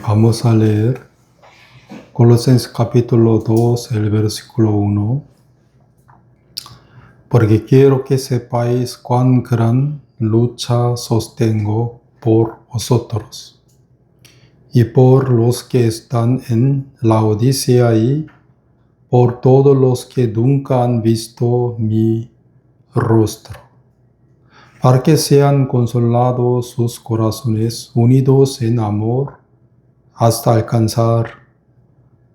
Vamos a leer Colosenses capítulo 2, el versículo 1. Porque quiero que sepáis cuán gran lucha sostengo por vosotros y por los que están en Laodicea y por todos los que nunca han visto mi rostro, para que sean consolados sus corazones unidos en amor hasta alcanzar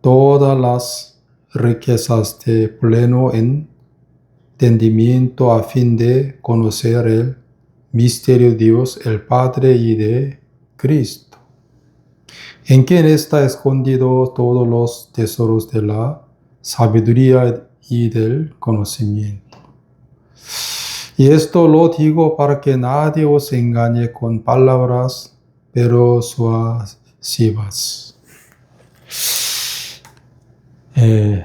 todas las riquezas de pleno entendimiento a fin de conocer el misterio de Dios, el Padre y de Cristo, en quien está escondido todos los tesoros de la sabiduría y del conocimiento. Y esto lo digo para que nadie os engañe con palabras persuasivas. En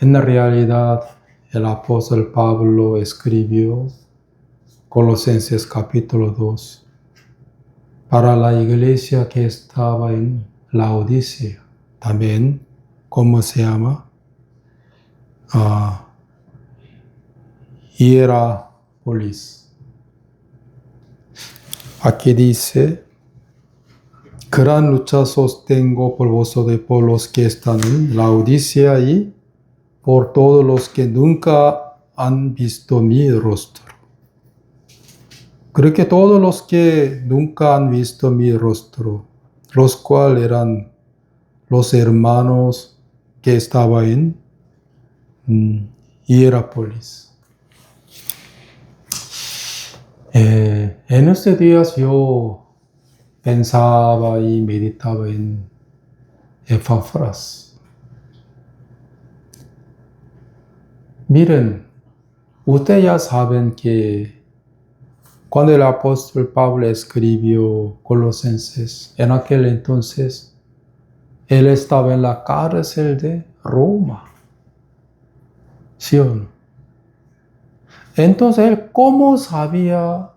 la realidad, el apóstol Pablo escribió Colosenses capítulo 2 para la iglesia que estaba en Laodicea. También, ¿cómo se llama? Hierápolis. Aquí dice: gran lucha sostengo por vosotros y por los que están en Laodicea y por todos los que nunca han visto mi rostro. Creo que todos los que nunca han visto mi rostro, los cuales eran los hermanos que estaban en Hierápolis. En estos días yo pensaba y meditaba en Epafras. Miren, ustedes ya saben que cuando el apóstol Pablo escribió Colosenses, en aquel entonces, él estaba en la cárcel de Roma. ¿Sí o no? Entonces, él, ¿cómo sabía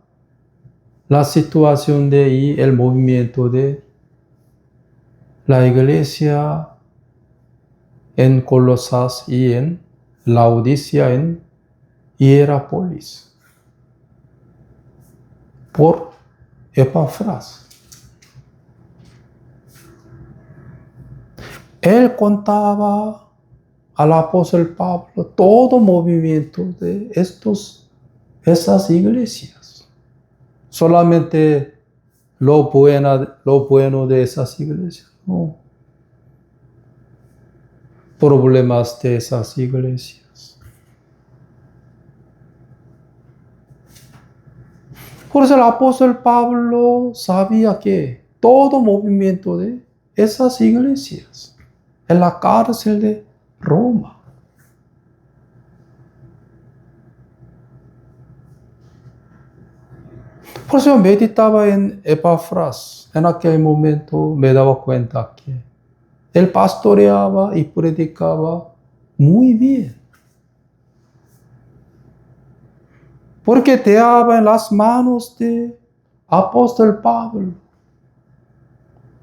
la situación de ahí, el movimiento de la iglesia en Colosas y en Laodicea, en Hierápolis? Por Epafras. Él contaba al apóstol Pablo todo movimiento de esas iglesias. Solamente lo bueno de esas iglesias, no. Problemas de esas iglesias. Por eso el apóstol Pablo sabía que todo movimiento de esas iglesias en la cárcel de Roma. Por eso meditaba en Epafras. En aquel momento me daba cuenta que él pastoreaba y predicaba muy bien. Porque dejaba en las manos de apóstol Pablo.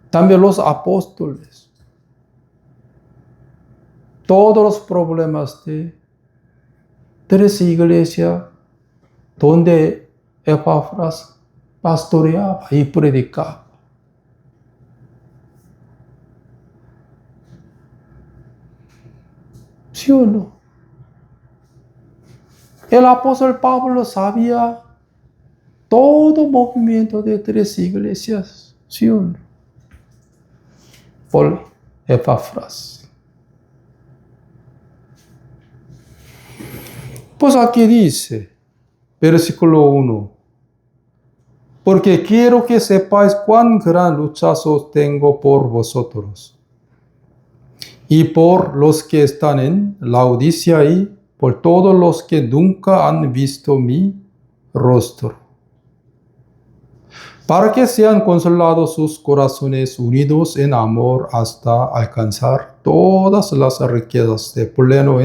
También los apóstoles. Todos los problemas de esa iglesia donde Epafras pastoreaba y predicaba. ¿Sí o no? El apóstol Pablo sabía todo movimiento de tres iglesias. ¿Sí o no? Por Epafras. Pues aquí dice, versículo 1. Porque quiero que sepáis cuán gran lucha sostengo por vosotros y por los que están en Laodicea y por todos los que nunca han visto mi rostro, para que sean consolados sus corazones unidos en amor hasta alcanzar todas las riquezas de pleno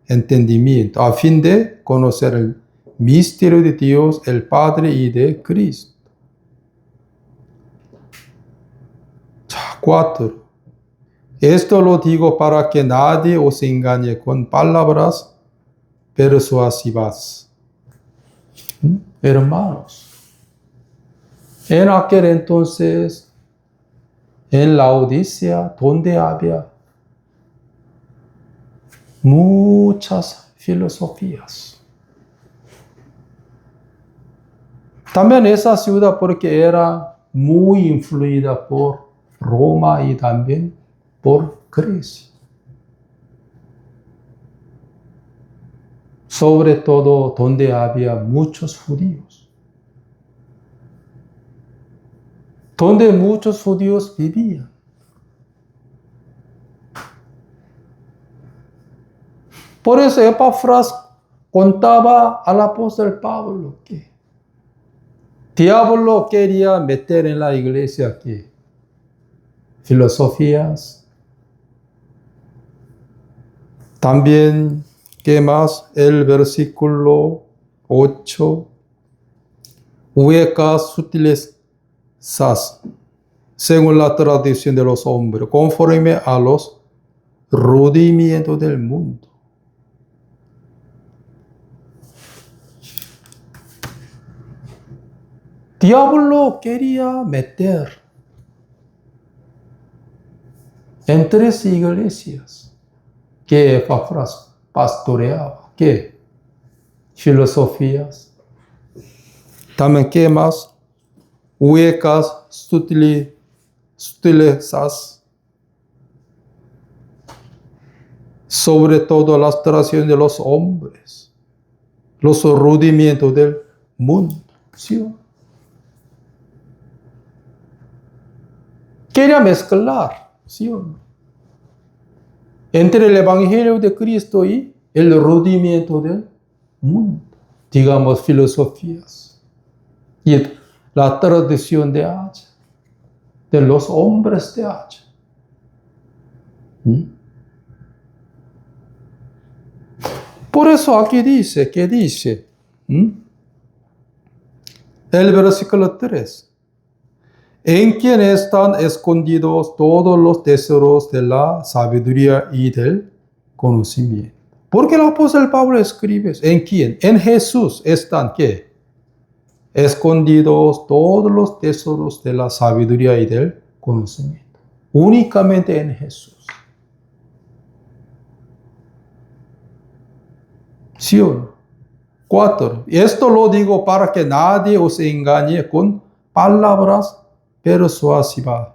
entendimiento, a fin de conocer el misterio de Dios, el Padre y de Cristo. 4. Esto lo digo para que nadie os engañe con palabras persuasivas. Hermanos, en aquel entonces, en la Odisea, donde había muchas filosofías. También esa ciudad, porque era muy influida por Roma y también por Grecia. Sobre todo donde había muchos judíos. Donde muchos judíos vivían. Por eso Epafras contaba al apóstol Pablo que diablo quería meter en la iglesia que filosofías. También, ¿qué más? El versículo 8. Huecas sutilezas, según la tradición de los hombres, conforme a los rudimientos del mundo. Diablo quería meter en 3 iglesias que Epafras pastoreaba, que filosofías, también qué más, huecas sutilezas, sobre todo las tradiciones de los hombres, los rudimientos del mundo. ¿Sí? Quería mezclar, ¿sí o no?, entre el Evangelio de Cristo y el rudimiento del mundo, digamos filosofías, y la tradición de allá, de los hombres de allá. Por eso aquí dice, ¿qué dice? El versículo 3. En quien están escondidos todos los tesoros de la sabiduría y del conocimiento. Porque el apóstol Pablo escribe, ¿en quién? En Jesús están, ¿qué? Escondidos todos los tesoros de la sabiduría y del conocimiento. Únicamente en Jesús. ¿Sí o no? 4. Esto lo digo para que nadie os engañe con palabras persuasivas.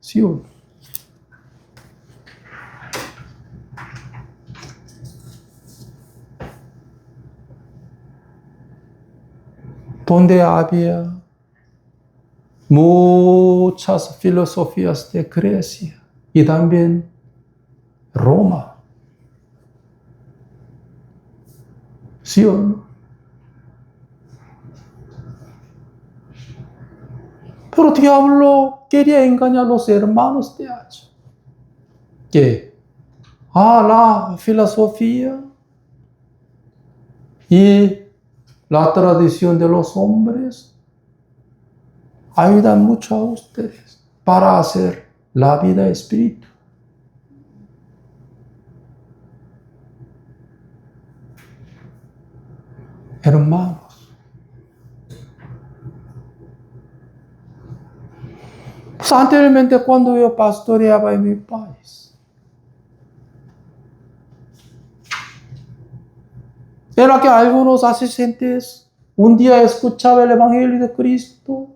¿Sí o no? Donde había muchas filosofías de Grecia y también Roma. ¿Sí o no? Pero diablo quería engañar a los hermanos de allá. Que la filosofía y la tradición de los hombres ayudan mucho a ustedes para hacer la vida espiritual. Hermanos, pues anteriormente cuando yo pastoreaba en mi país, era que algunos asistentes un día escuchaban el Evangelio de Cristo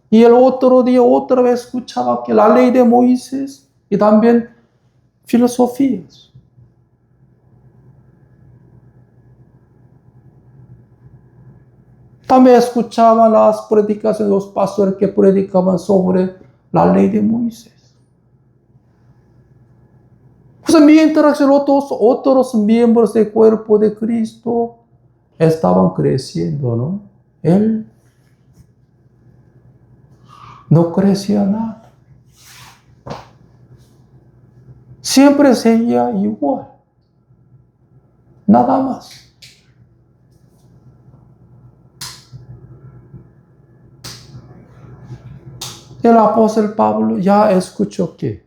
y el otro día otra vez escuchaba que la ley de Moisés y también filosofías. También escuchaban las predicaciones de los pastores que predicaban sobre la ley de Moisés. Pues mientras los otros miembros del cuerpo de Cristo estaban creciendo, ¿no? Él no crecía nada. Siempre seguía igual. Nada más. El apóstol Pablo ya escuchó que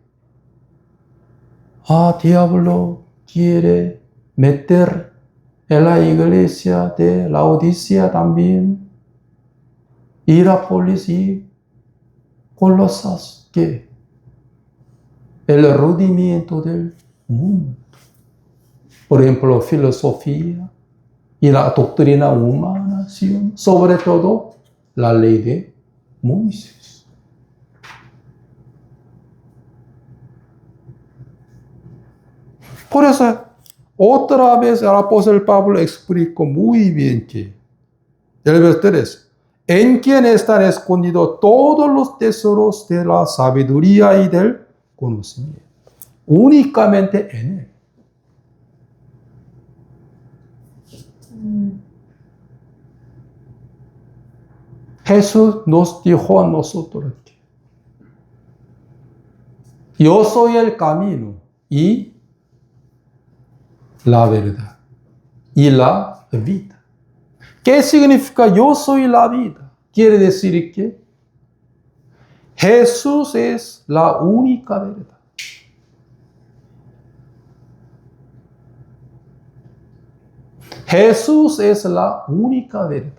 diablo quiere meter en la iglesia de Laodicea también, Hierápolis y Colosas, que el rudimiento del mundo, por ejemplo, filosofía y la doctrina humana, ¿sí? Sobre todo la ley de Moisés. Por eso, otra vez el apóstol Pablo explicó muy bien que, el verso 3, en quien están escondidos todos los tesoros de la sabiduría y del conocimiento. Únicamente en él. Jesús nos dijo a nosotros que yo soy el camino y la verdad y la vida. ¿Qué significa yo soy la vida? Quiere decir que Jesús es la única verdad. Jesús es la única verdad.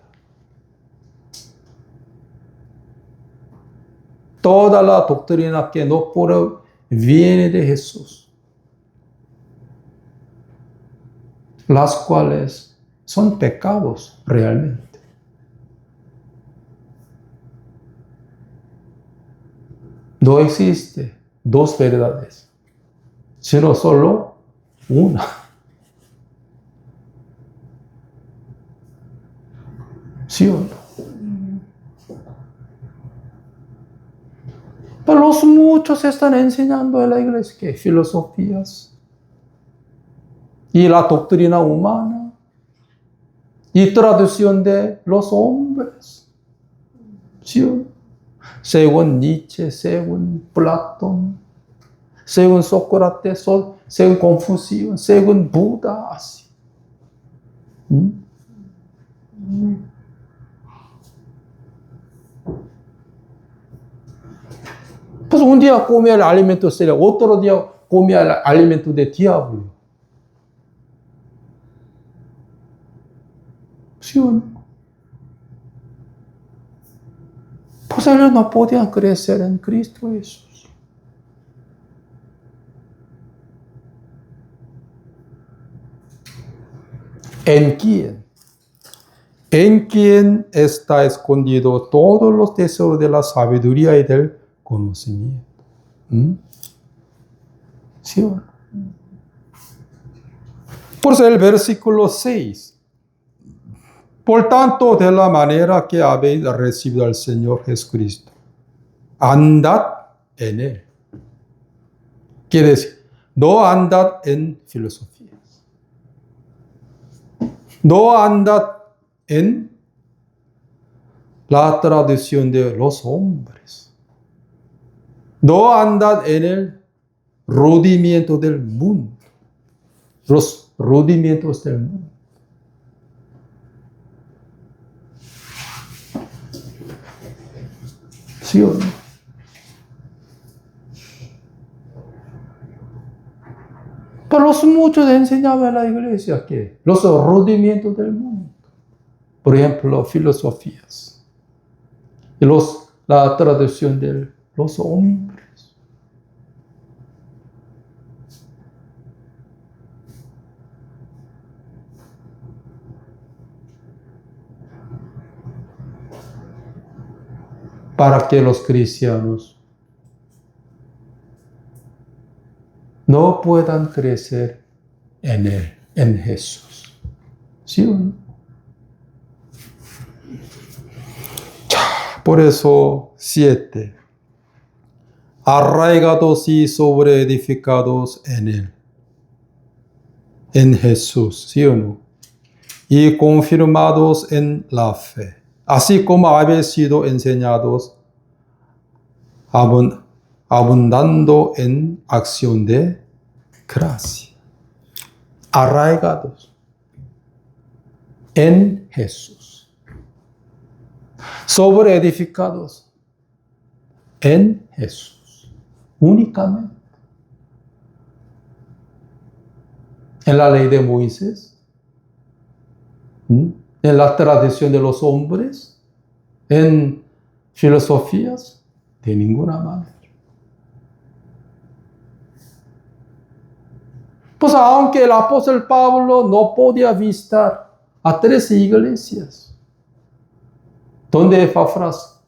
Toda la doctrina que no viene de Jesús, las cuales son pecados realmente. No existe dos verdades, sino solo una. ¿Sí o no? Pero los muchos están enseñando en la iglesia que filosofías y la doctrina humana y tradición de los hombres. ¿Sí o no? Según Nietzsche, según Platón, según Sócrates, según Confucio, según Buda, así. Pues un día come el alimento serio, otro día come el alimento de diablo. ¿Sí o no? Pues ellos no podían crecer en Cristo Jesús. ¿En quién? En quien está escondido todos los tesoros de la sabiduría y del conocimiento. ¿Sí o no? Por eso el versículo 6. Por tanto, de la manera que habéis recibido al Señor Jesucristo, andad en él. Quiere decir, no andad en filosofías. No andad en la tradición de los hombres. No andad en el rudimiento del mundo. Los rudimentos del mundo. ¿Sí o no? Pero los muchos enseñaban en la iglesia que los rudimentos del mundo, por ejemplo, filosofías, y la tradición de los hombres. Para que los cristianos no puedan crecer en él, en Jesús. ¿Sí o no? Por eso, 7. Arraigados y sobreedificados en él, en Jesús, ¿sí o no? Y confirmados en la fe, así como habéis sido enseñados, abundando en acción de gracia. Arraigados en Jesús. Sobreedificados en Jesús, únicamente. En la ley de Moisés, en la tradición de los hombres, en filosofías, de ninguna manera. Pues aunque el apóstol Pablo no podía visitar a 13 iglesias, donde Epafras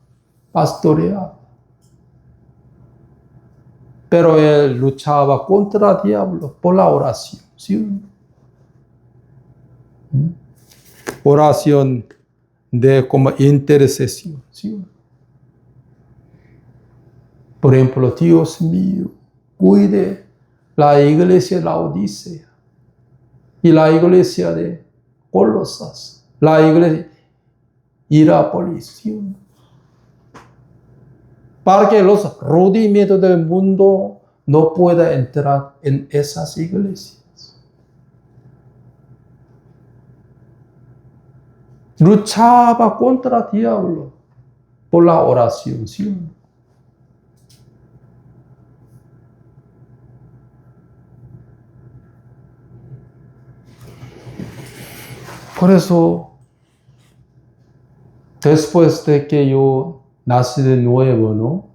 pastoreaba, pero él luchaba contra el diablo por la oración. ¿Sí? Oración de como intercesión. ¿Sí? Por ejemplo, Dios mío, cuide la iglesia de Laodicea y la iglesia de Colosas, la iglesia de Hierápolis, ¿sí? Para que los rudimentos del mundo no puedan entrar en esas iglesias. Luchaba contra el diablo por la oración, ¿sí? Por eso, después de que yo nací de nuevo, ¿no?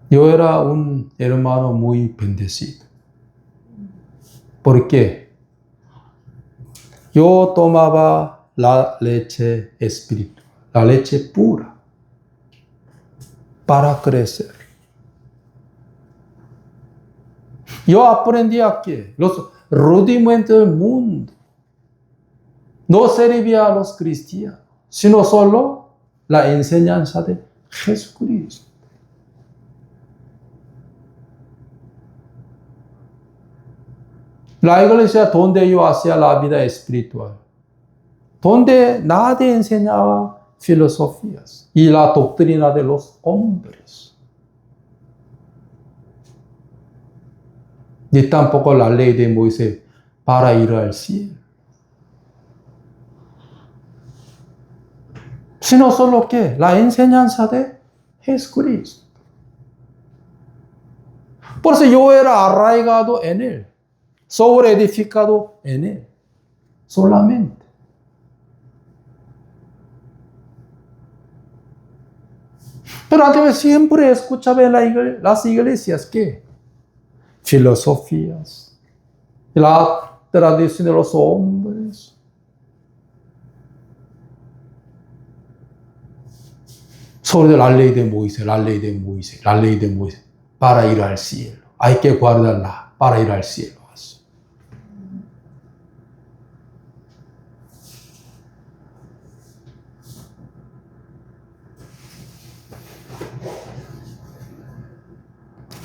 Yo era un hermano muy bendecido. ¿Por qué? Yo tomaba la leche espiritual, la leche pura, para crecer. Yo aprendí que los rudimentos del mundo no servía a los cristianos, sino solo la enseñanza de Jesucristo. La iglesia donde yo hacía la vida espiritual, donde nadie enseñaba filosofías y la doctrina de los hombres, ni tampoco la ley de Moisés para ir al cielo, sino solo que la enseñanza de Jesucristo. Por eso yo era arraigado en Él, sobreedificado en Él, solamente. Pero antes siempre escuchaba en las iglesias que filosofías, la tradición de los hombres. Sobre la ley de Moisés, la ley de Moisés, la ley de Moisés, para ir al cielo. Hay que guardarla para ir al cielo.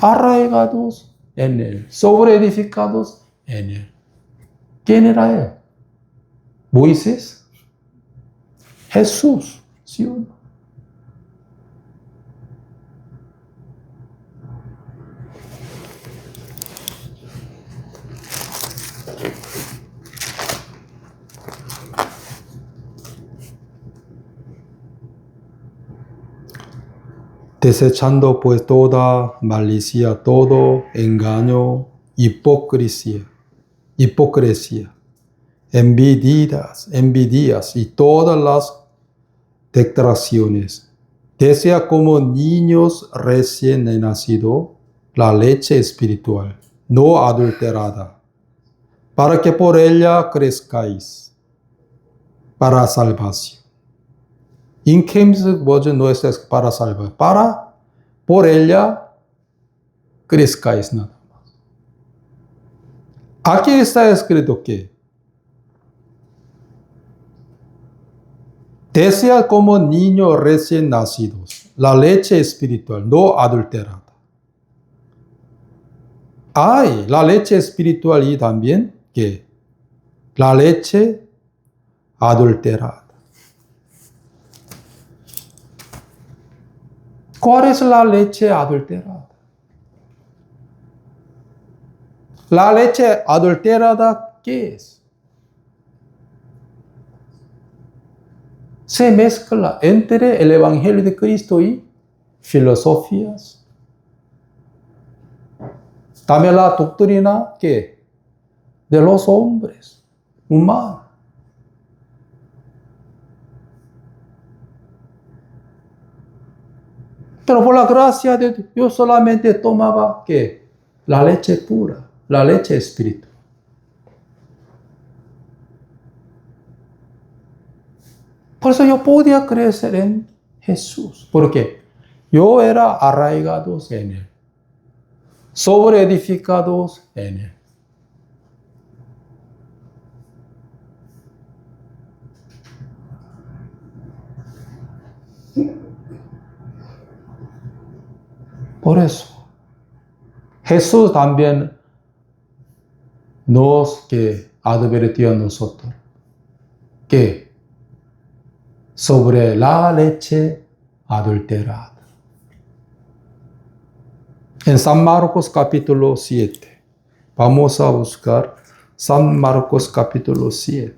Arraigados en Él, sobreedificados en Él. ¿Quién era Él? ¿Moisés? Jesús, ¿sí o no? Desechando pues toda malicia, todo engaño, hipocresía, envidias y todas las detracciones. Desea como niños recién nacidos la leche espiritual, no adulterada, para que por ella crezcáis para salvación. ¿En qué version no es para salvar? Para por ella crezcáis nada más. Aquí está escrito que desea como niños recién nacidos la leche espiritual, no adulterada. Hay la leche espiritual y también que la leche adulterada. ¿Cuál es la leche adulterada? La leche adulterada, ¿qué es? se mezcla entre el Evangelio de Cristo y filosofías. También la doctrina que de los hombres humanos. Pero por la gracia de Dios, yo solamente tomaba ¿qué? La leche pura, la leche espiritual. Por eso yo podía crecer en Jesús, porque yo era arraigados en Él, sobreedificados en Él. Por eso, Jesús también nos advirtió a nosotros que sobre la leche adulterada. En San Marcos capítulo 7, vamos a buscar San Marcos capítulo 7.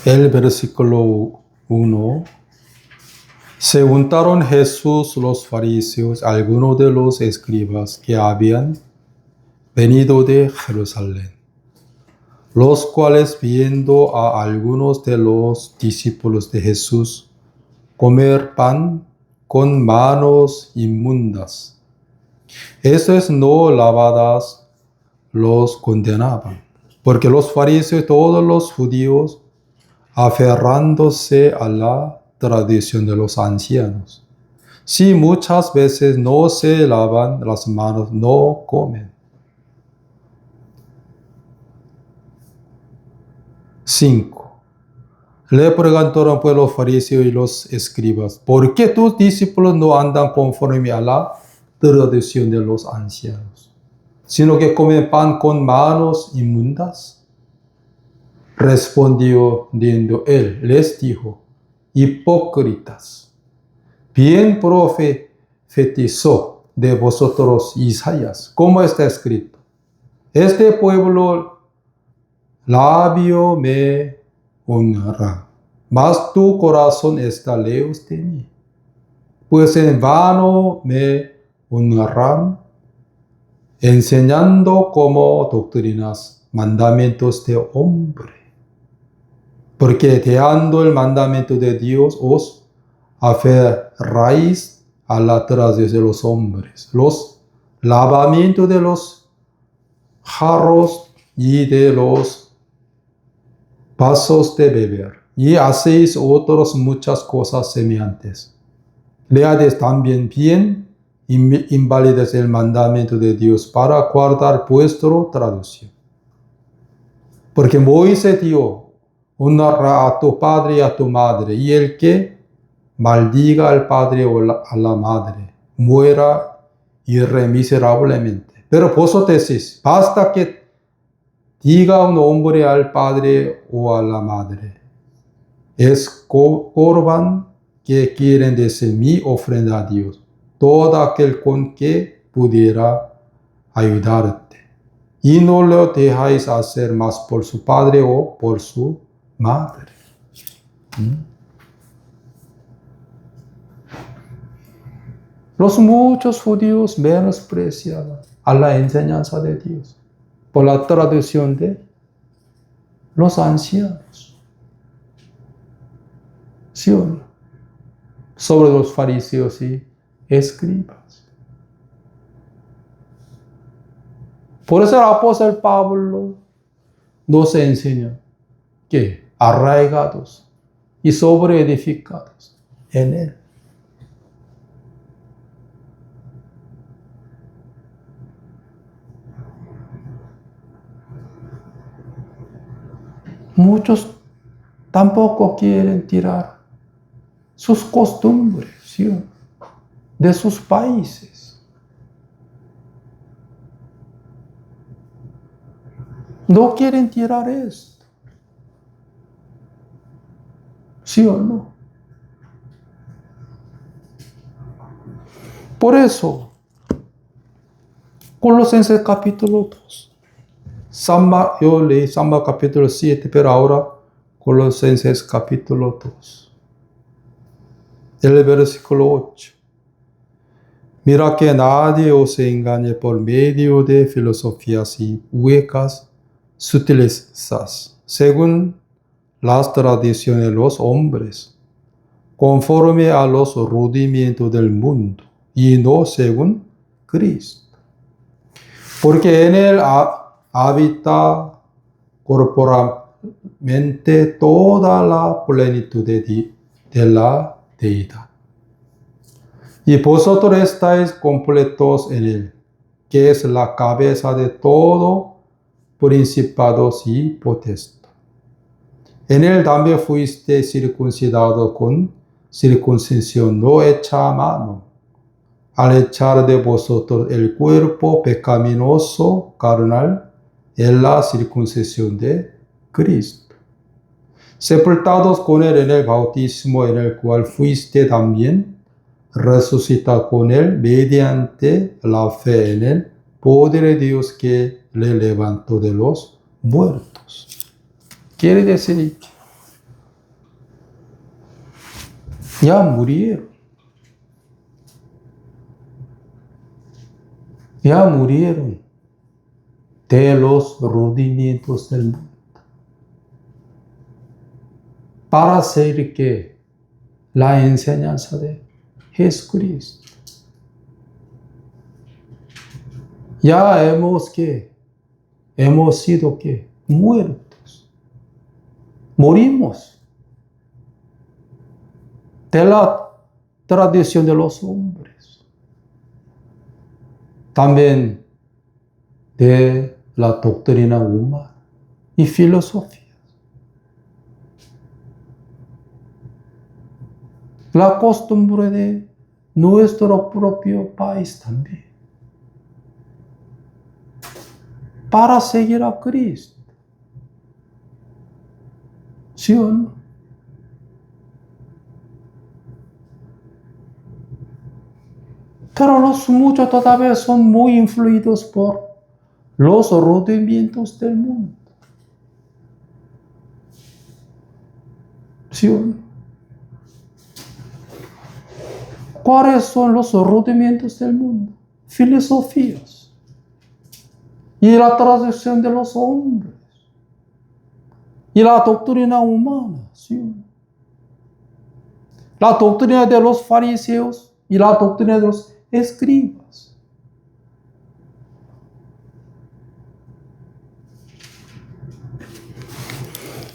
El versículo 1. Se juntaron Jesús los fariseos, algunos de los escribas que habían venido de Jerusalén, los cuales viendo a algunos de los discípulos de Jesús comer pan con manos inmundas, eso es no lavadas, los condenaban, porque los fariseos y todos los judíos, aferrándose a la tradición de los ancianos, si muchas veces no se lavan las manos, no comen. 5. Le preguntaron pues los fariseos y los escribas, ¿por qué tus discípulos no andan conforme a la tradición de los ancianos, sino que comen pan con manos inmundas? Respondió él, les dijo, hipócritas, bien profetizó de vosotros Isaías, como está escrito, este pueblo labio me honra, mas tu corazón está lejos de mí, pues en vano me honran, enseñando como doctrinas mandamientos de hombre. Porque dejando el mandamiento de Dios os aferráis a la tradición de los hombres, los lavamientos de los jarros y de los vasos de beber, y hacéis otras muchas cosas semejantes. Leades también bien, invalides el mandamiento de Dios para guardar vuestra tradición. Porque Moisés dio, honra a tu padre y a tu madre, y el que maldiga al padre o a la madre muera irremiseriablemente. Pero vosotros decís, basta que diga un hombre al padre o a la madre, es corban que quieren decir mi ofrenda a Dios, todo aquel con que pudiera ayudarte. Y no lo dejáis hacer más por su padre o por su madre. Los muchos judíos menospreciaban a la enseñanza de Dios por la tradición de los ancianos. ¿Sí o no? Sobre los fariseos y escribas. Por eso el apóstol Pablo nos enseña que arraigados y sobreedificados en él. Muchos tampoco quieren tirar sus costumbres, ¿sí? De sus países. No quieren tirar esto. ¿Sí o no? Por eso, Colosenses capítulo 2. Yo leí Samba capítulo 7, pero ahora Colosenses capítulo 2. El versículo 8. Mira que nadie os engañe por medio de filosofías y huecas sutilezas, según las tradiciones de los hombres, conforme a los rudimientos del mundo, y no según Cristo. Porque en él habita corporalmente toda la plenitud de la deidad. Y vosotros estáis completos en él, que es la cabeza de todo principados y potestad. En él también fuiste circuncidado con circuncisión no hecha a mano, al echar de vosotros el cuerpo pecaminoso carnal en la circuncisión de Cristo, sepultados con él en el bautismo, en el cual fuiste también resucitado con él mediante la fe en el poder de Dios que le levantó de los muertos. Quiere decir que ya murieron. Ya murieron de los rudimientos del mundo. Para hacer que la enseñanza de Jesucristo. Ya hemos sido muertos. Morimos de la tradición de los hombres. También de la doctrina humana y filosofía. La costumbre de nuestro propio país también. Para seguir a Cristo. ¿Sí o no? Pero los muchos todavía son muy influidos por los rudimientos del mundo. ¿Sí o no? ¿Cuáles son los rudimientos del mundo? Filosofías. Y la tradición de los hombres. Y la doctrina humana. ¿Sí o no? La doctrina de los fariseos y la doctrina de los escribas.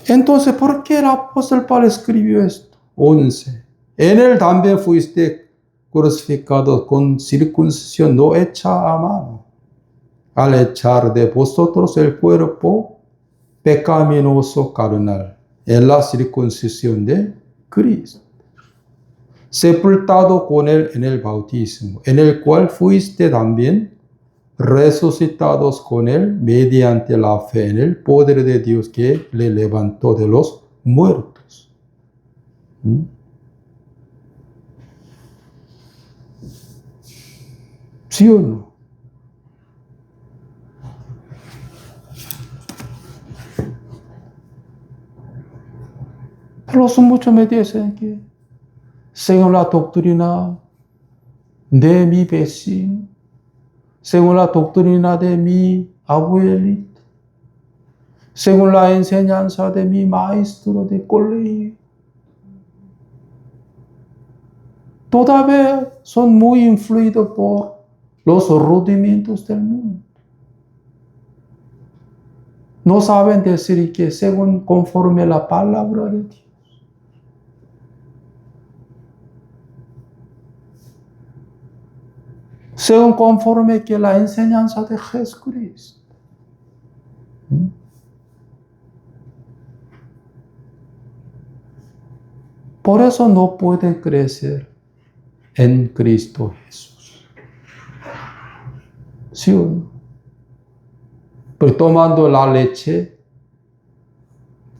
Entonces, ¿por qué el apóstol Pablo escribió esto? 11. En él también fuiste crucificados con circuncisión no hecha a mano, al echar de vosotros el cuerpo pecaminoso carnal en la circuncisión de Cristo, sepultado con él en el bautismo, en el cual fuiste también resucitados con él mediante la fe en el poder de Dios que le levantó de los muertos. ¿Sí o no? Pero muchos me dicen que según la doctrina de mi vecino, según la doctrina de mi abuelito, según la enseñanza de mi maestro de colegio, todavía son muy influidos por los rudimientos del mundo. No saben decir que según conforme la palabra de Dios. Según conforme que la enseñanza de Jesucristo. Por eso no pueden crecer en Cristo Jesús. ¿Sí o no? Pero tomando la leche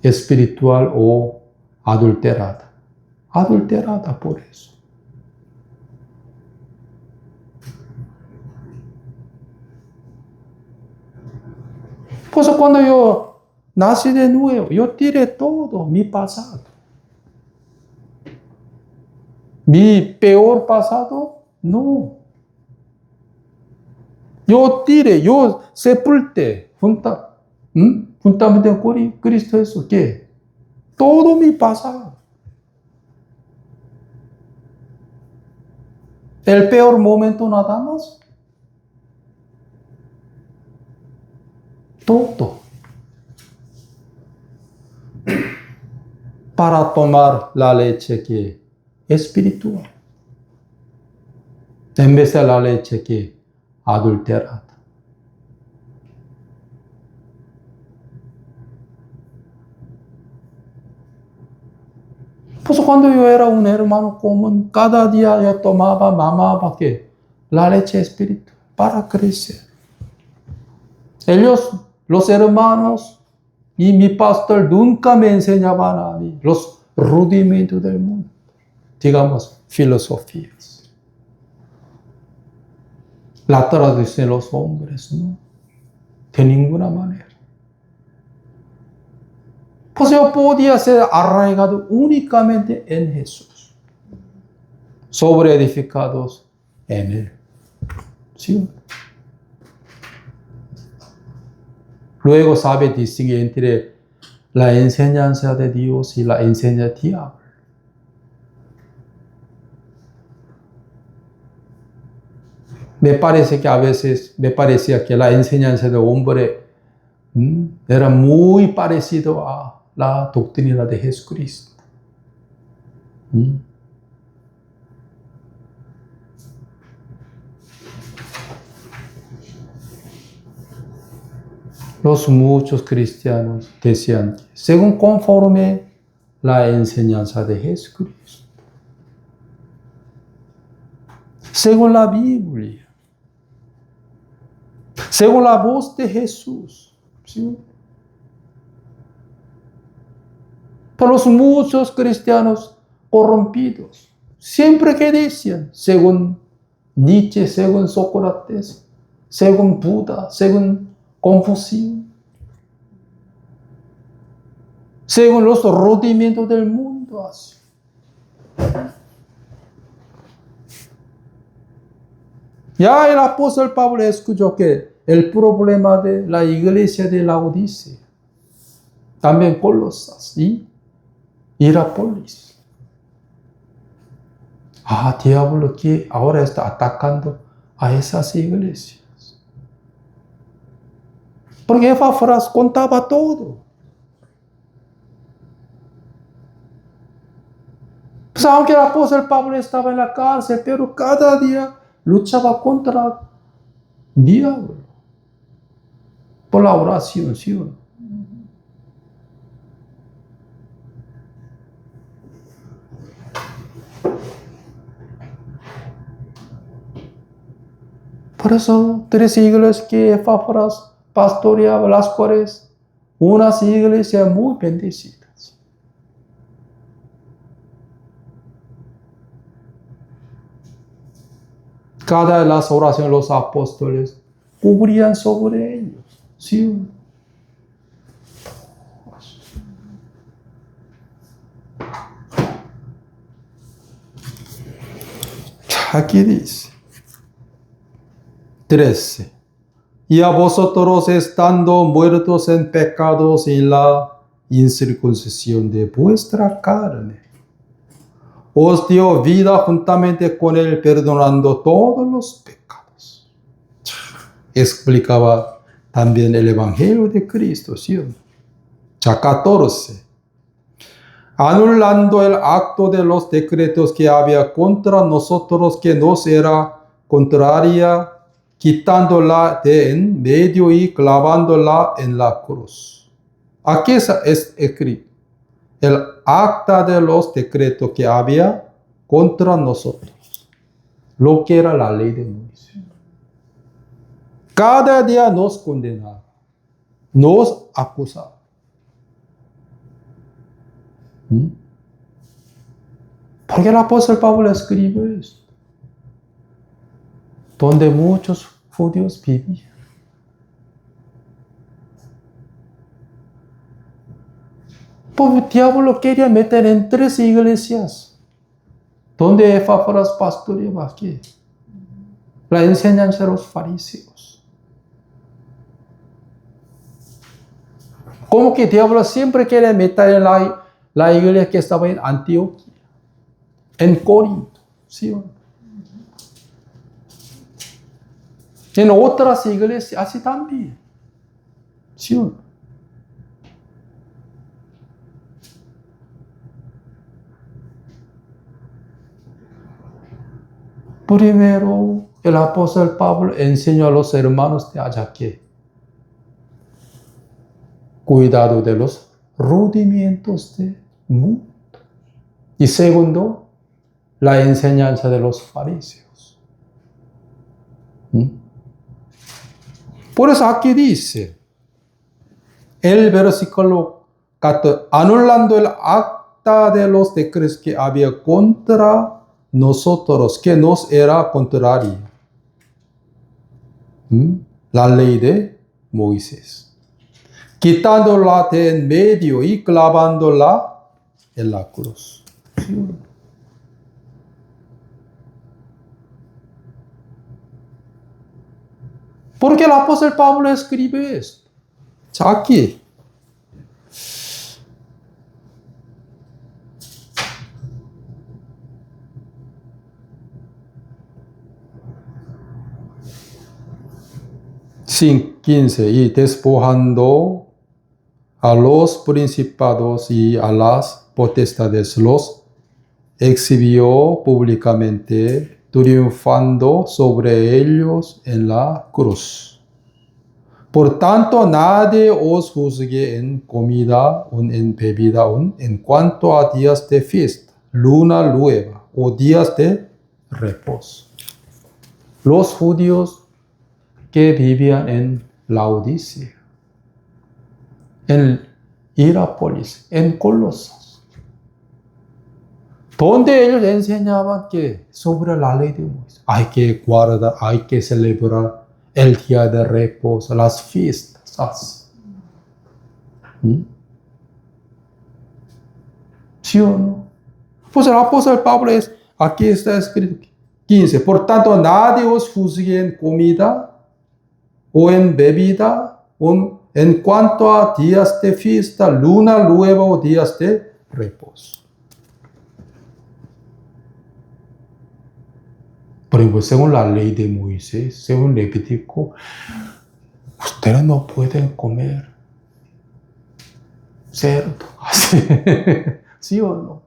espiritual o adulterada. Adulterada por eso. Por eso cuando yo nací de nuevo, yo tiré todo mi pasado. Mi peor pasado, no. Yo tiré, yo sepulté, juntamente con Cristo Jesús, ¿qué? Todo mi pasado. El peor momento nada más. Todo. Para tomar la leche que es espiritual. En vez de la leche que adulterada. Pues cuando yo era un hermano común, cada día yo tomaba, mamaba que la leche espiritual para crecer. Ellos, los hermanos y mi pastor nunca me enseñaban a mí los rudimentos del mundo, digamos, filosofías. La tradición de los hombres, no, de ninguna manera. Pues yo podía ser arraigado únicamente en Jesús, sobre edificados en Él. ¿Sí? Luego sabe distinguir entre la enseñanza de Dios y la enseñanza del diablo. Me parece que a veces me parecía que la enseñanza del hombre era muy parecido a la doctrina de Jesucristo. Los muchos cristianos decían, según conforme la enseñanza de Jesucristo, según la Biblia, según la voz de Jesús. ¿Sí? Pero los muchos cristianos corrompidos, siempre que decían, según Nietzsche, según Sócrates, según Buda, según Confucio, según los rudimentos del mundo. Así. Ya el apóstol Pablo escuchó que el problema de la iglesia de Laodicea, también Colosas y Hierápolis. Diablo que ahora está atacando a esas iglesias. Porque Epafras contaba todo. Pues aunque el apóstol Pablo estaba en la cárcel, pero cada día luchaba contra el diablo. Por la oración, ¿sí o no? Por eso, 3 iglesias que Epafras pastoreaba, las cuales unas iglesias muy bendecidas. Cada de las oraciones de los apóstoles cubrían sobre ellos. ¿Sí? Aquí dice 13. Y a vosotros estando muertos en pecados y en la incircuncisión de vuestra carne, os dio vida juntamente con él, perdonando todos los pecados. Explicaba también el Evangelio de Cristo, ¿sí? 14. Anulando el acto de los decretos que había contra nosotros, que nos era contraria, quitándola de en medio y clavándola en la cruz. Aquí es escrito el acta de los decretos que había contra nosotros, lo que era la ley de Moisés. Cada día nos condenaba, nos acusaba. Porque el apóstol Pablo escribe esto, donde muchos judíos vivían. Pues el diablo quería meter en 3 iglesias, donde Epáfras pastoreaba aquí. La enseñanza de los fariseos. Como que el diablo siempre quiere meter en la iglesia que estaba en Antioquía, en Corinto, ¿sí? En otras iglesias así también, ¿sí? Primero, el apóstol Pablo enseñó a los hermanos de allá que cuidado de los rudimentos del mundo. Y segundo, la enseñanza de los fariseos. Por eso aquí dice, el versículo 14, anulando el acta de los decretos que había contra nosotros, que nos era contraria. La ley de Moisés. Quitándola de en medio y clavándola en la cruz. ¿Por qué el apóstol Pablo escribe esto? Aquí. Sí, 15. Y despojando a los principados y a las potestades, los exhibió públicamente, triunfando sobre ellos en la cruz. Por tanto, nadie os juzgue en comida o en bebida o en cuanto a días de fiesta, luna nueva o días de reposo. Los judíos que vivían en Laodicea, en Hierápolis, en Colosas, donde ellos enseñaban que sobre la ley de Moisés hay que guardar, hay que celebrar el día de reposo, las fiestas. ¿Sí o no? Pues el apóstol Pablo aquí está escrito 15. Por tanto, nadie os juzgue en comida o en bebida, o en cuanto a días de fiesta, luna nueva o días de reposo. Por ejemplo, según la ley de Moisés, según Levítico, ustedes no pueden comer cerdo. ¿Sí o no?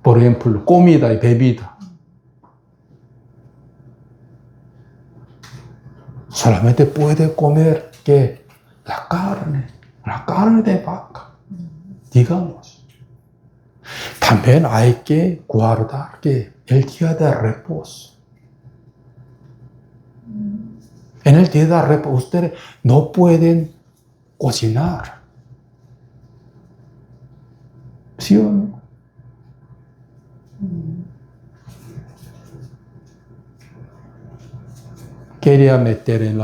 Por ejemplo, comida y bebida. Solamente puede comer ¿qué? La carne de vaca, digamos. También hay que guardar ¿qué? El día de reposo. En el día de reposo ustedes no pueden cocinar. ¿Sí o no? Quería meter en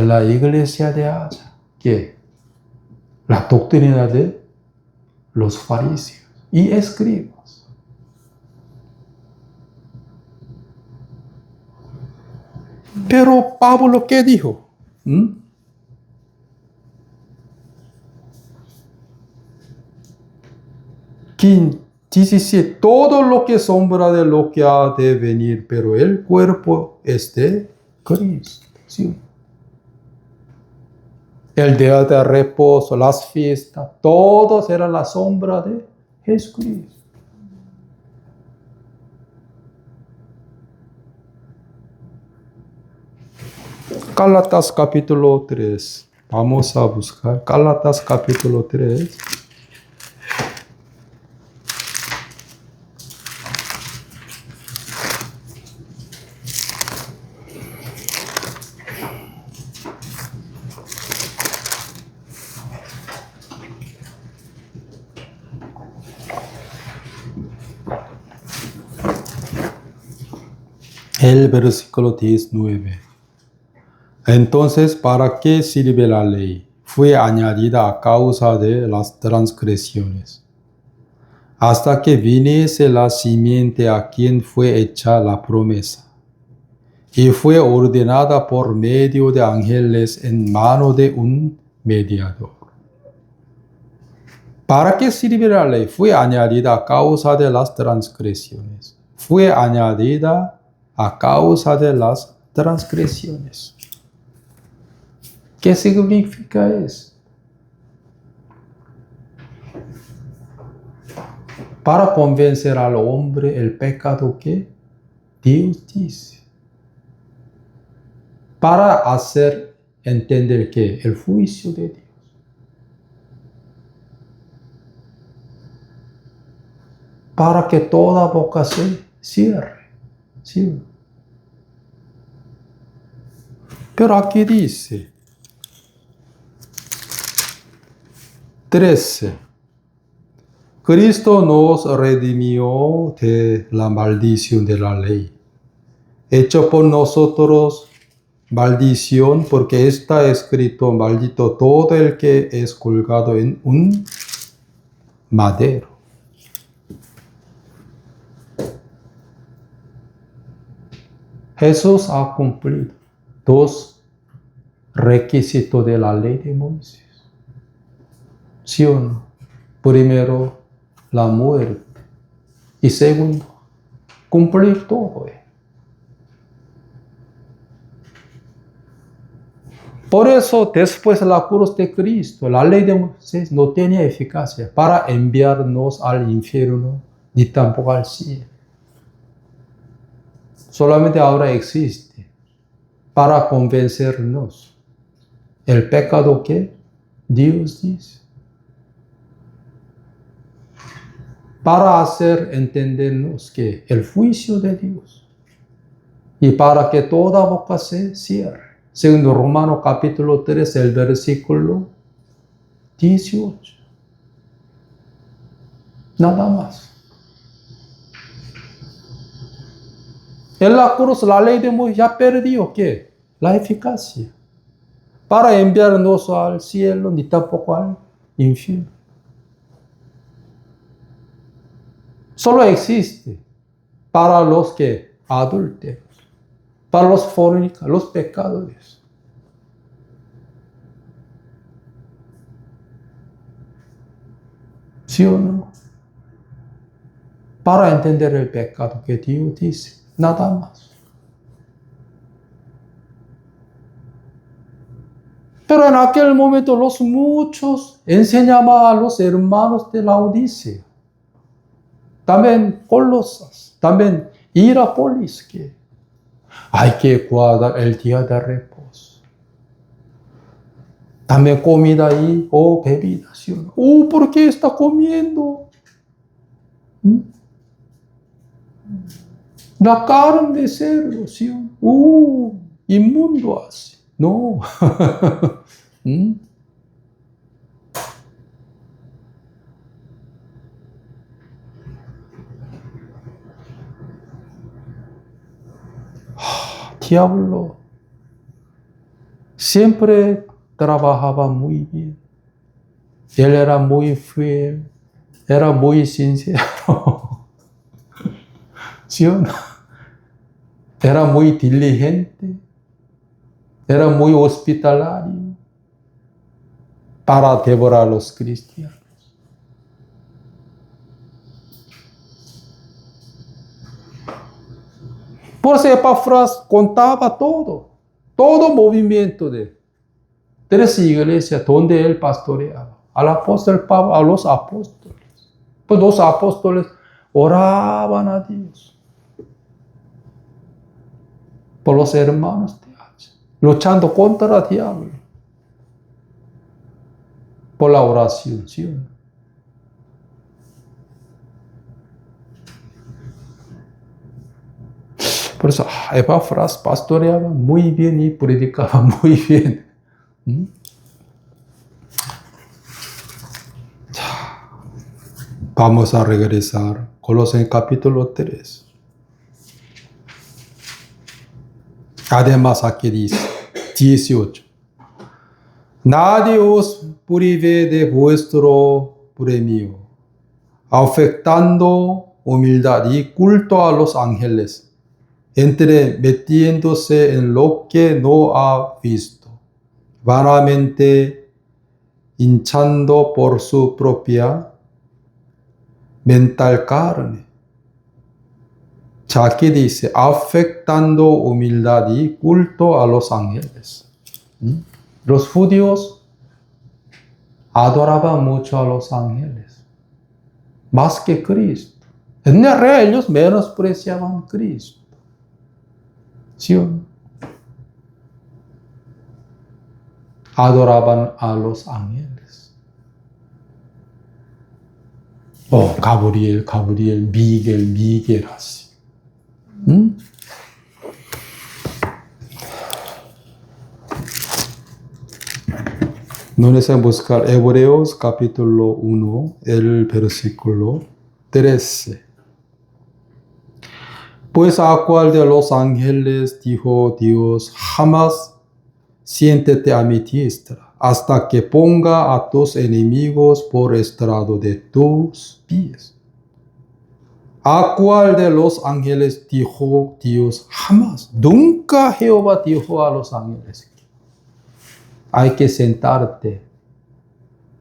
la iglesia de allá que la doctrina de los fariseos y escribas. Pero Pablo, ¿qué dijo? 17. Todo lo que sombra de lo que ha de venir, pero el cuerpo es de Cristo. ¿Sí? El día de reposo, las fiestas, todos eran la sombra de Jesucristo. Gálatas capítulo 3. Vamos a buscar Gálatas capítulo 3. El versículo 19. Entonces, ¿para qué sirve la ley? fue añadida a causa de las transgresiones, hasta que viniese la simiente a quien fue hecha la promesa, y fue ordenada por medio de ángeles en mano de un mediador. ¿Para qué sirve la ley? Fue añadida a causa de las transgresiones. Fue añadida a causa de las transgresiones. ¿Qué significa eso? Para convencer al hombre el pecado que Dios dice. Para hacer entender que el juicio de Dios. Para que toda boca se cierre. ¿Sí? Pero aquí dice 13. Cristo nos redimió de la maldición de la ley, hecho por nosotros maldición, porque está escrito: maldito todo el que es colgado en un madero. Jesús ha cumplido 2 requisitos de la ley de Moisés. ¿Sí o no? Primero, la muerte. Y segundo, cumplir todo. Por eso, después de la cruz de Cristo, la ley de Moisés no tenía eficacia para enviarnos al infierno ni tampoco al cielo. Solamente ahora existe para convencernos el pecado que Dios dice. Para hacer entendernos que el juicio de Dios y para que toda boca se cierre. Según Romanos capítulo 3, el versículo 18. Nada más. En la cruz la ley de Moisés ya perdió ¿qué? La eficacia. Para enviarnos al cielo ni tampoco al infierno. Solo existe para los que adúlteros, para los fornicadores, los pecadores. ¿Sí o no? Para entender el pecado que Dios dice, nada más. Pero en aquel momento los muchos enseñaban a los hermanos de la Odisea. También Colosas, también Hierápolis, que hay que guardar el día de reposo. También comida y bebida, ¿sí o no? ¿Por qué está comiendo? La carne de cerdo, ¿sí o no? Inmundo así. No. Diablo siempre trabajaba muy bien. Él era muy fiel, era muy sincero. ¿Sí o no? Era muy diligente, era muy hospitalario para devorar a los cristianos. Por eso Epafras contaba todo movimiento de 3 iglesias donde él pastoreaba. Al apóstol Pablo, a los apóstoles. Pues los apóstoles oraban a Dios por los hermanos de Asia, luchando contra el diablo por la oración, ¿sí o no? Por eso Epafras pastoreaba muy bien y predicaba muy bien. Vamos a regresar. Colosenses capítulo 3. Además aquí dice 18. Nadie os prive de vuestro premio, afectando humildad y culto a los ángeles, metiéndose en lo que no ha visto, vanamente hinchando por su propia mental carne. Aquí dice, afectando humildad y culto a los ángeles. Los judíos adoraban mucho a los ángeles, más que Cristo. En realidad ellos menospreciaban a Cristo. ¿Sí o no? Adoraban a los ángeles. Oh, Gabriel, Gabriel, Miguel, Miguel, así. No necesitan buscar Hebreos capítulo 1, el versículo 13. Pues a cuál de los ángeles dijo Dios, jamás siéntete a mi diestra, hasta que ponga a tus enemigos por estrado de tus pies. ¿A cuál de los ángeles dijo Dios? Jamás. Nunca Jehová dijo a los ángeles, hay que sentarte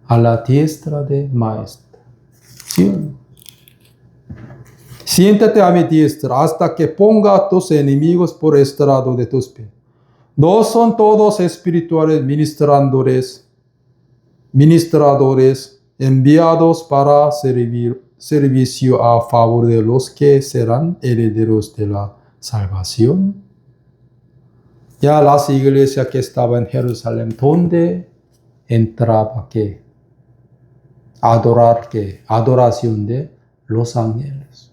a la diestra de maestro. ¿Sí o no? Siéntate a mi diestra hasta que ponga a tus enemigos por estrado de tus pies. No son todos espirituales ministradores enviados para servicio a favor de los que serán herederos de la salvación. Ya las iglesias que estaban en Jerusalén, ¿dónde entraba qué? Adoración de los ángeles.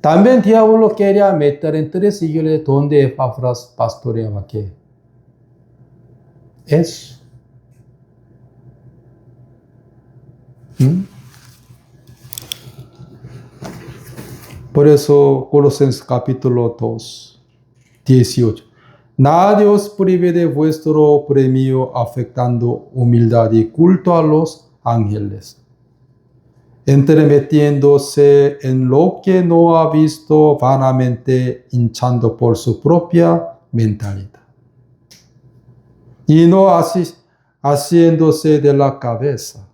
También el diablo quería meter en 3 iglesias donde Epafras pastoreaba qué. Eso. Por eso, Colosenses capítulo 2, 18. Nadie os prive de vuestro premio afectando humildad y culto a los ángeles, entremetiéndose en lo que no ha visto, vanamente hinchando por su propia mentalidad. Y no así, haciéndose de la cabeza.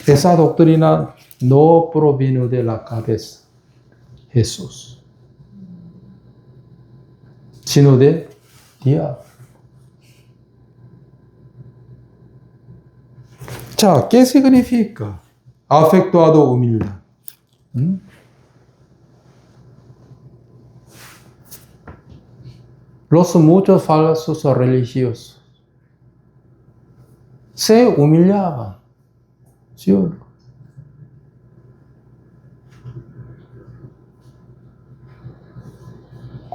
Esa doctrina no provino de la cabeza, Jesús, sino de diablo. 자, ¿qué significa? Afectuado humildad. Los muchos falsos religiosos se humillaban, ¿sí o no?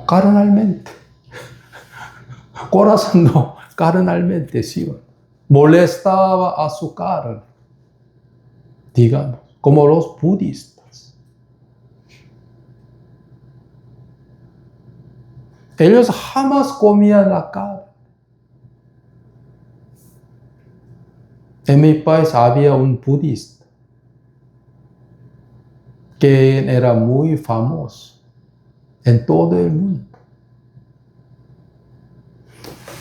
Carnalmente. Corazón no, carnalmente, ¿sí o no? Molestaba a su carne, digamos, como los budistas. Ellos jamás comían la carne. En mi país había un budista que era muy famoso en todo el mundo.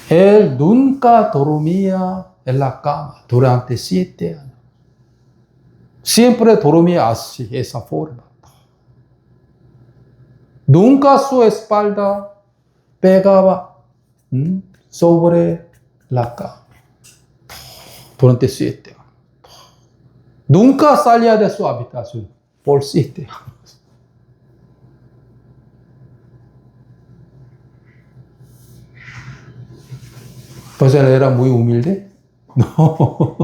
Él nunca dormía en la cama durante 7 años. Siempre dormía así, esa forma. Nunca su espalda pegaba sobre la cama durante 7 años. Nunca salía de su habitación por 7 años. Pues él era muy humilde. No.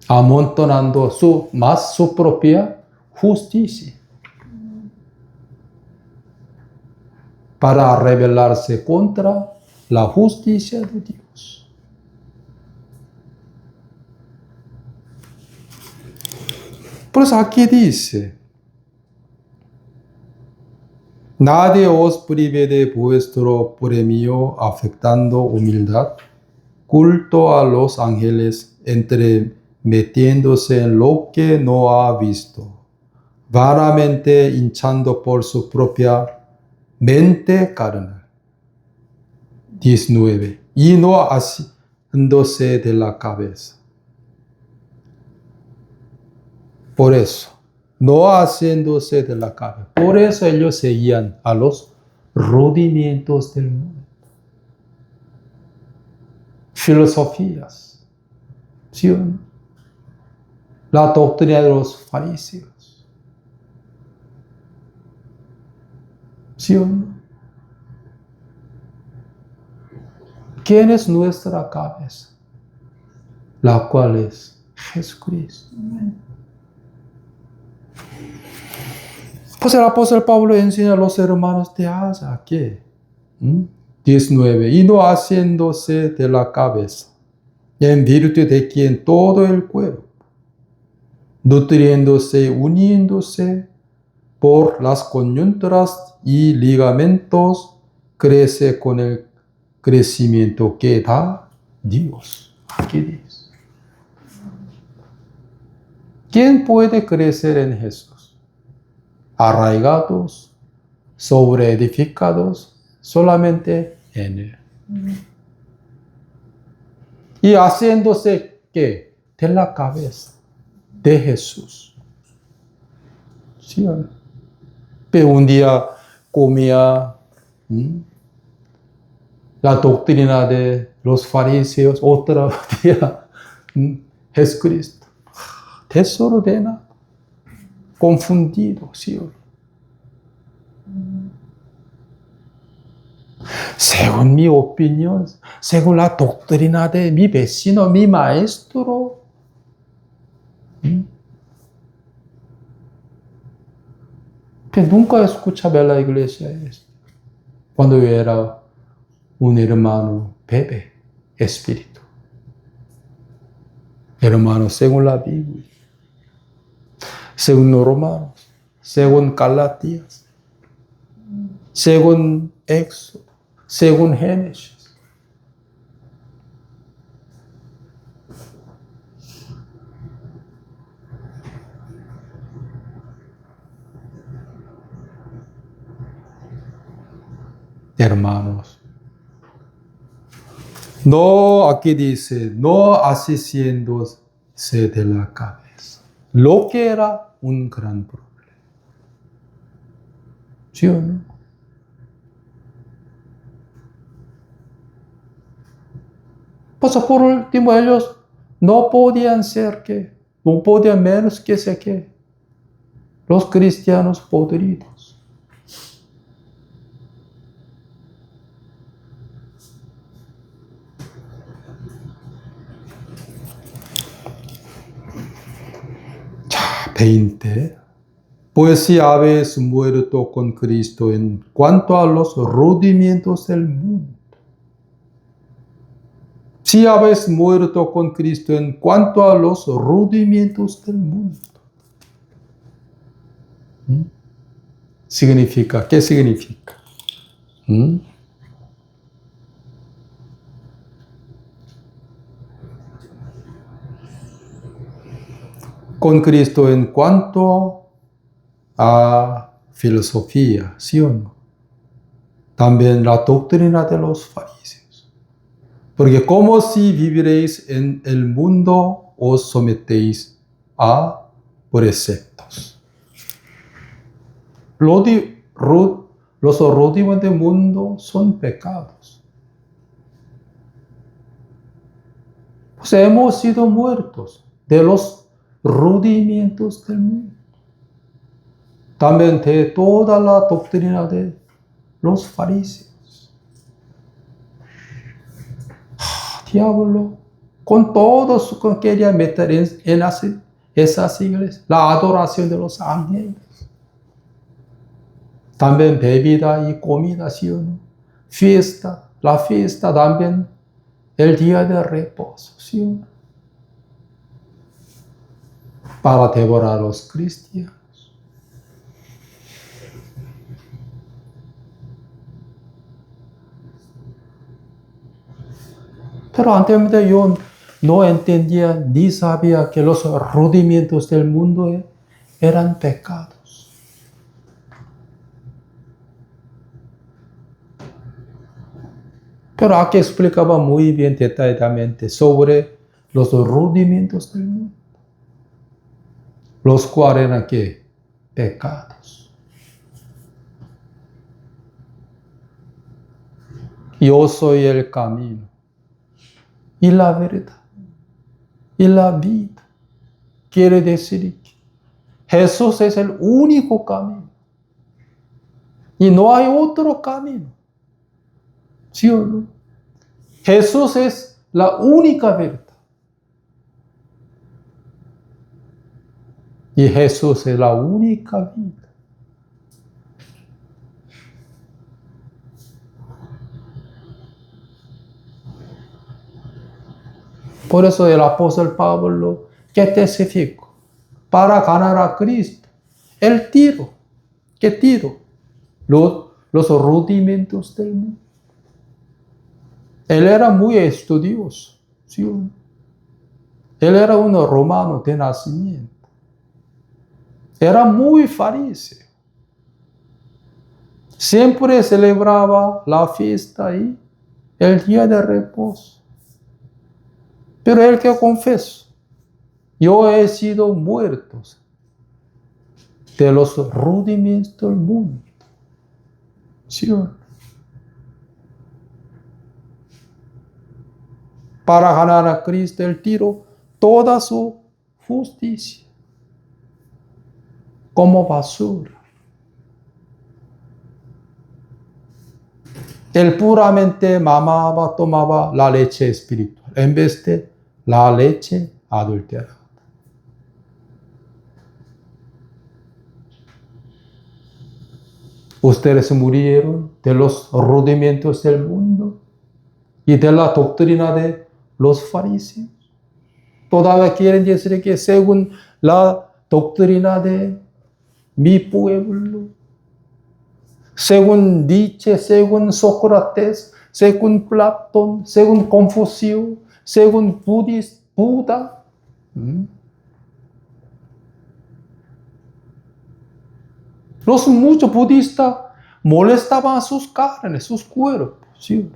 Amontonando su propia justicia para rebelarse contra la justicia de Dios. Por eso aquí dice, Nadie os prive de vuestro premio afectando humildad, culto a los ángeles, entremetiéndose en lo que no ha visto, vanamente hinchando por su propia mente carnal. 19. Y no haciéndose de la cabeza. Por eso, no haciéndose de la cabeza. Por eso ellos seguían a los rudimientos del mundo. Filosofías, ¿sí o no? La doctrina de los fariseos, ¿sí o no? ¿Quién es nuestra cabeza? La cual es Jesucristo. Pues el apóstol Pablo enseña a los hermanos de Asia que 19. Y no haciéndose de la cabeza, en virtud de quien todo el cuerpo, nutriéndose, uniéndose por las coyunturas y ligamentos, crece con el crecimiento que da Dios. Aquí dice. ¿Quién puede crecer en Jesús? Arraigados, sobreedificados, solamente en Él. Y haciéndose, ¿qué? De la cabeza de Jesús. ¿Sí o no? Pero un día comía la doctrina de los fariseos, otro día Jesucristo. Desordenado, confundido, ¿sí o no? Según mi opinión, según la doctrina de mi vecino, mi maestro. Que nunca escuchaba en la iglesia esto. Cuando yo era un hermano bebé, espíritu. Hermano, según la Biblia, según los romanos, según Galatías, según Éxodo, según Génesis. Hermanos, no, aquí dice, no haciéndose de la cabeza, lo que era un gran problema. ¿Sí o no? Pues por último ellos no podían ser que, no podían menos que ser que los cristianos podridos. Ya, 20. Pues si habéis muerto con Cristo en cuanto a los rudimientos del mundo. Si habéis muerto con Cristo en cuanto a los rudimientos del mundo. Significa, ¿qué significa? Con Cristo en cuanto a filosofía, ¿sí o no? También la doctrina de los fariseos. Porque como si viviréis en el mundo, os sometéis a preceptos. Los rudimientos del mundo son pecados. Pues hemos sido muertos de los rudimientos del mundo. También de toda la doctrina de los fariseos. Diablo, con todos quería meter en esas iglesias la adoración de los ángeles. También bebida y comida, ¿sí o no? Fiesta, la fiesta también, el día de reposo, ¿sí o no? Para devorar a los cristianos. Pero anteriormente yo no entendía ni sabía que los rudimentos del mundo eran pecados. Pero aquí explicaba muy bien detalladamente sobre los rudimentos del mundo, los cuales eran ¿qué? Pecados. Yo soy el camino y la verdad y la vida. Quiere decir que Jesús es el único camino y no hay otro camino. ¿Sí o no? Jesús es la única verdad. Y Jesús es la única vida. Por eso el apóstol Pablo, ¿qué testificó? Para ganar a Cristo. El tiro. ¿Qué tiro? Los rudimentos del mundo. Él era muy estudioso. ¿Sí? Él era un romano de nacimiento. Era muy fariseo. Siempre celebraba la fiesta y el día de reposo. Pero él que confesó, yo he sido muerto de los rudimentos del mundo. ¿Sí? Para ganar a Cristo, él tiró toda su justicia como basura. Él puramente tomaba la leche espiritual en vez de la leche adulterada. Ustedes murieron de los rudimentos del mundo y de la doctrina de los fariseos. Todavía quieren decir que según la doctrina de mi pueblo, según Nietzsche, según Sócrates, según Platón, según Confucio, según Buda. Los muchos budistas molestaban sus carnes, sus cuerpos. ¿Sí?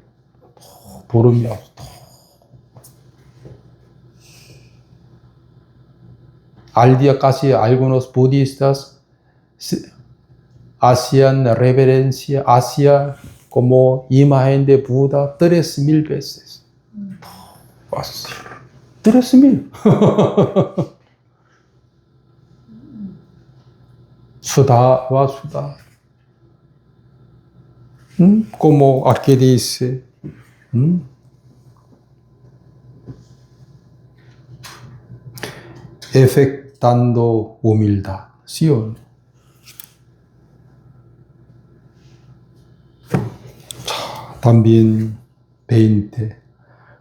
Al día casi algunos budistas hacían reverencia hacia como imagen de Buda 3000 veces. 3000. Sudar. Como aquí dice. Efectando humildad. ¿Sí o no? También 20.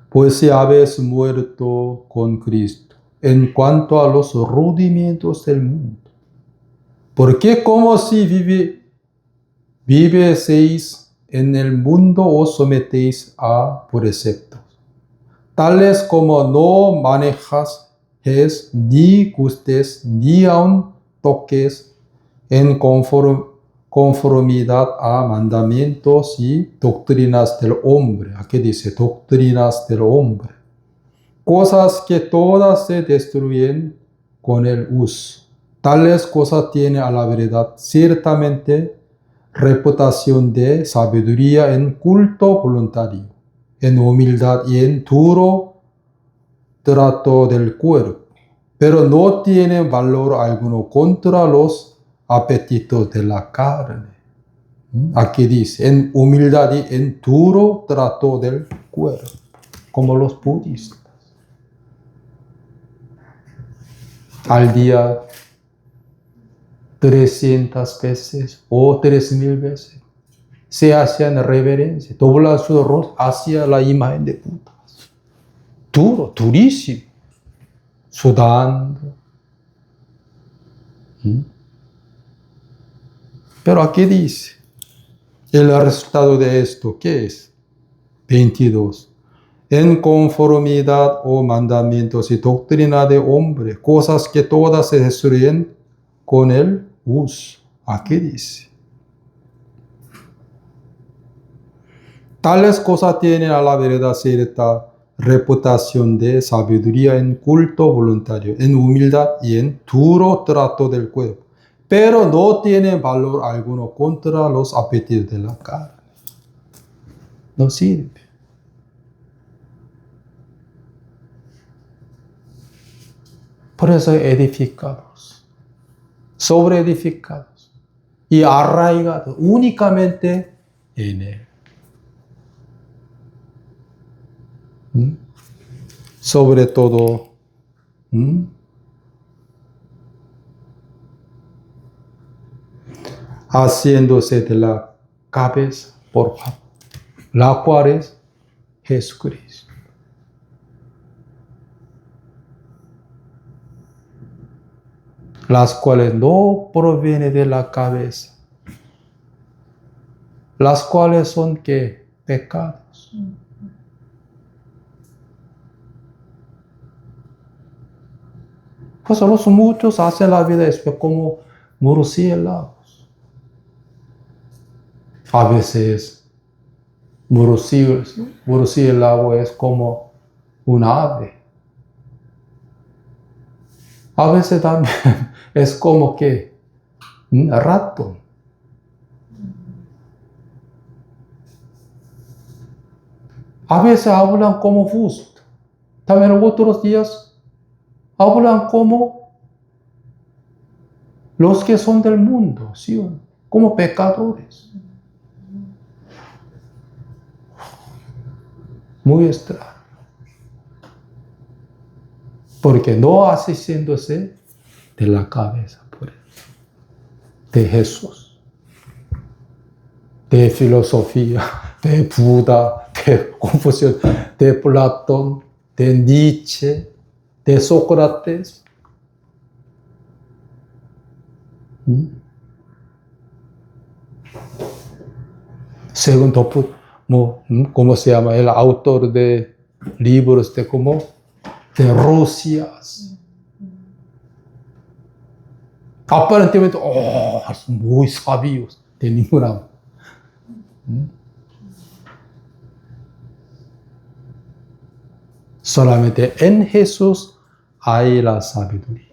Pues si habéis muerto con Cristo en cuanto a los rudimentos del mundo. Porque como si vivieseis en el mundo os sometéis a preceptos, tales como no manejas ni gustes, ni aun toques en conformidad a mandamientos y doctrinas del hombre. Aquí dice doctrinas del hombre. Cosas que todas se destruyen con el uso. Tales cosas tienen a la verdad ciertamente reputación de sabiduría en culto voluntario, en humildad y en duro trato del cuerpo, pero no tienen valor alguno contra los apetitos de la carne. Aquí dice, en humildad y en duro trato del cuerpo, como los budistas. Al día 300 veces o 3000 veces se hacían reverencia, doblan su rostro hacia la imagen de Buda. Duro, durísimo, sudando. Pero aquí dice, el resultado de esto, ¿qué es? 22. en conformidad o mandamientos y doctrina de hombre, cosas que todas se destruyen con el uso. Aquí dice. Tales cosas tienen a la verdad cierta reputación de sabiduría en culto voluntario, en humildad y en duro trato del cuerpo, pero no tienen valor alguno contra los apetitos de la carne. No sirve. Por eso edificados, sobreedificados y arraigados únicamente en Él. Sobre todo, haciéndose de la cabeza por favor, la cual es Jesucristo. Las cuales no provienen de la cabeza, las cuales son ¿qué? Pecados. Pues los muchos hacen la vida como murciélagos. A veces murciélago es como un ave. A veces también es como que un ratón. A veces hablan como justo. También otros días hablan como los que son del mundo, ¿sí? Como pecadores. Muy extraño. Porque no asistiéndose de la cabeza por él, de Jesús, de filosofía, de Buda, de Confucio, de Platón, de Nietzsche, de Sócrates. Segundo, ¿cómo se llama? El autor de libros de Rusia. Aparentemente, muy sabios de ninguna. Solamente en Jesús hay la sabiduría.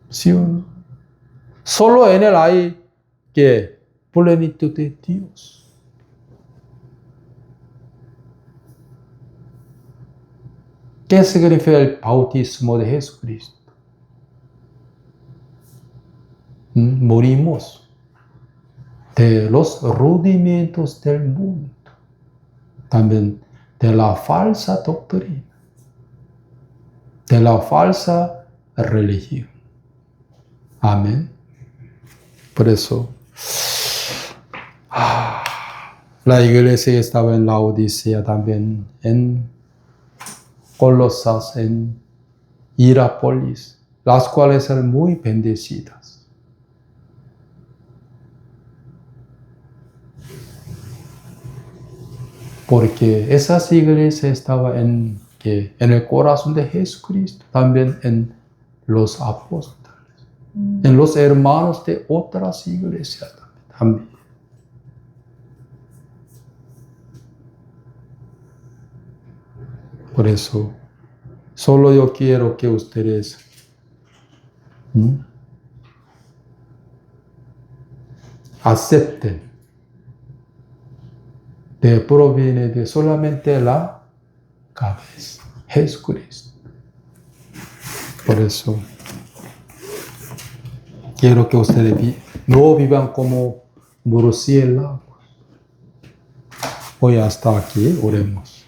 ¿Sí o no? Solo en Él hay que plenitud de Dios. ¿Qué significa el bautismo de Jesucristo? Morimos de los rudimentos del mundo, también de la falsa doctrina, de la falsa religión. Amén. Por eso, la iglesia estaba en Laodicea, también en Colosas, en Hierápolis, las cuales eran muy bendecidas. Porque esas iglesias estaban en el corazón de Jesucristo, también en los apóstoles, en los hermanos de otras iglesias también. Por eso, solo yo quiero que ustedes acepten de proviene de solamente la cabeza, Jesucristo. Por eso quiero que ustedes no vivan como murciélagos. Hoy hasta aquí oremos.